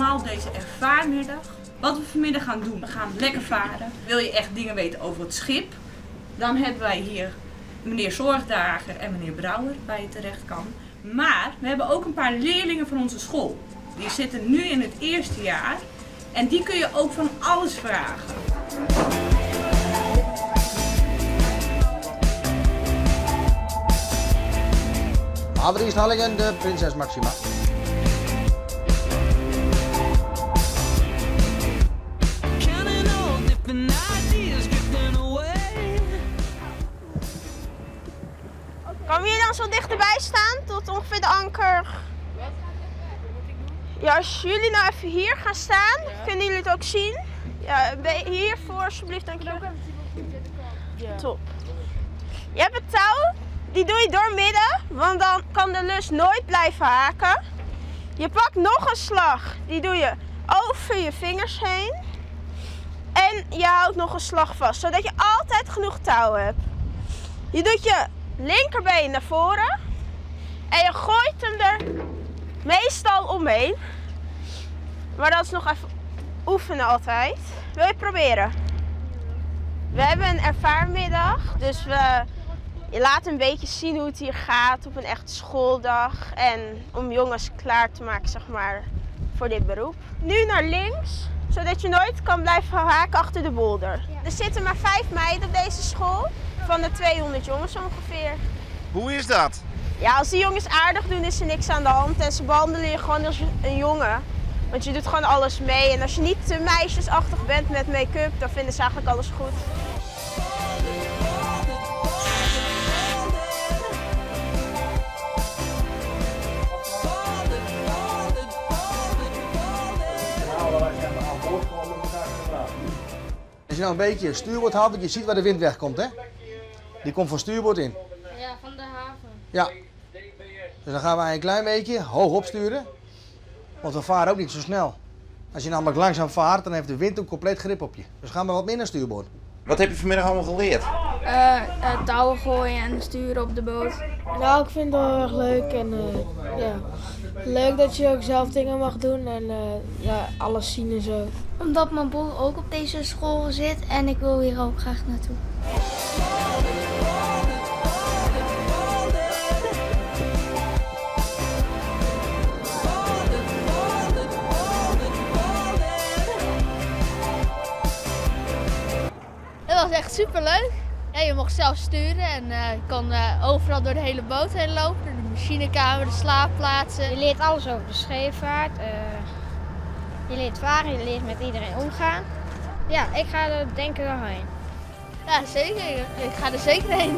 allemaal op deze ervaarmiddag. Wat we vanmiddag gaan doen, we gaan lekker varen. Wil je echt dingen weten over het schip? Dan hebben wij hier meneer Zorgdrager en meneer Brouwer waar je terecht kan. Maar we hebben ook een paar leerlingen van onze school. Die zitten nu in het eerste jaar en die kun je ook van alles vragen. Allereerst Hallingen, de Prinses Maxima. Kan je dan zo dichterbij staan tot ongeveer de anker? Ja, als jullie nou even hier gaan staan, kunnen jullie het ook zien? Ja, hiervoor alsjeblieft, dankjewel. Top. Je hebt het touw, die doe je door midden, want dan kan de lus nooit blijven haken. Je pakt nog een slag, die doe je over je vingers heen. En je houdt nog een slag vast, zodat je altijd genoeg touw hebt. Je doet je linkerbeen naar voren en je gooit hem er meestal omheen. Maar dat is nog even oefenen altijd. Wil je het proberen? We hebben een ervaarmiddag, dus je laat een beetje zien hoe het hier gaat op een echte schooldag. En om jongens klaar te maken, zeg maar, voor dit beroep. Nu naar links, zodat je nooit kan blijven haken achter de bolder. Er zitten maar 5 meiden op deze school, van de 200 jongens ongeveer. Hoe is dat? Ja, als die jongens aardig doen is er niks aan de hand en ze behandelen je gewoon als een jongen. Want je doet gewoon alles mee en als je niet te meisjesachtig bent met make-up, dan vinden ze eigenlijk alles goed. Als je nou een beetje stuurboord houdt, want je ziet waar de wind wegkomt, hè? Die komt van stuurboord in. Ja, van de haven. Ja. Dus dan gaan wij een klein beetje hoog opsturen. Want we varen ook niet zo snel. Als je namelijk langzaam vaart, dan heeft de wind een compleet grip op je. Dus gaan we wat minder stuurboord. Wat heb je vanmiddag allemaal geleerd? Touwen gooien en sturen op de boot. Nou, ik vind het wel erg leuk en ja. Leuk dat je ook zelf dingen mag doen en ja, alles zien en zo. Omdat mijn broer ook op deze school zit en ik wil hier ook graag naartoe. Het was echt super leuk. Ja, je mocht zelf sturen en je kon overal door de hele boot heen lopen. Door de machinekamer, de slaapplaatsen. Je leert alles over de scheepvaart. Je leert varen, je leert met iedereen omgaan. Ja, ik ga er denk ik wel heen. Ja, zeker. Ik ga er zeker heen.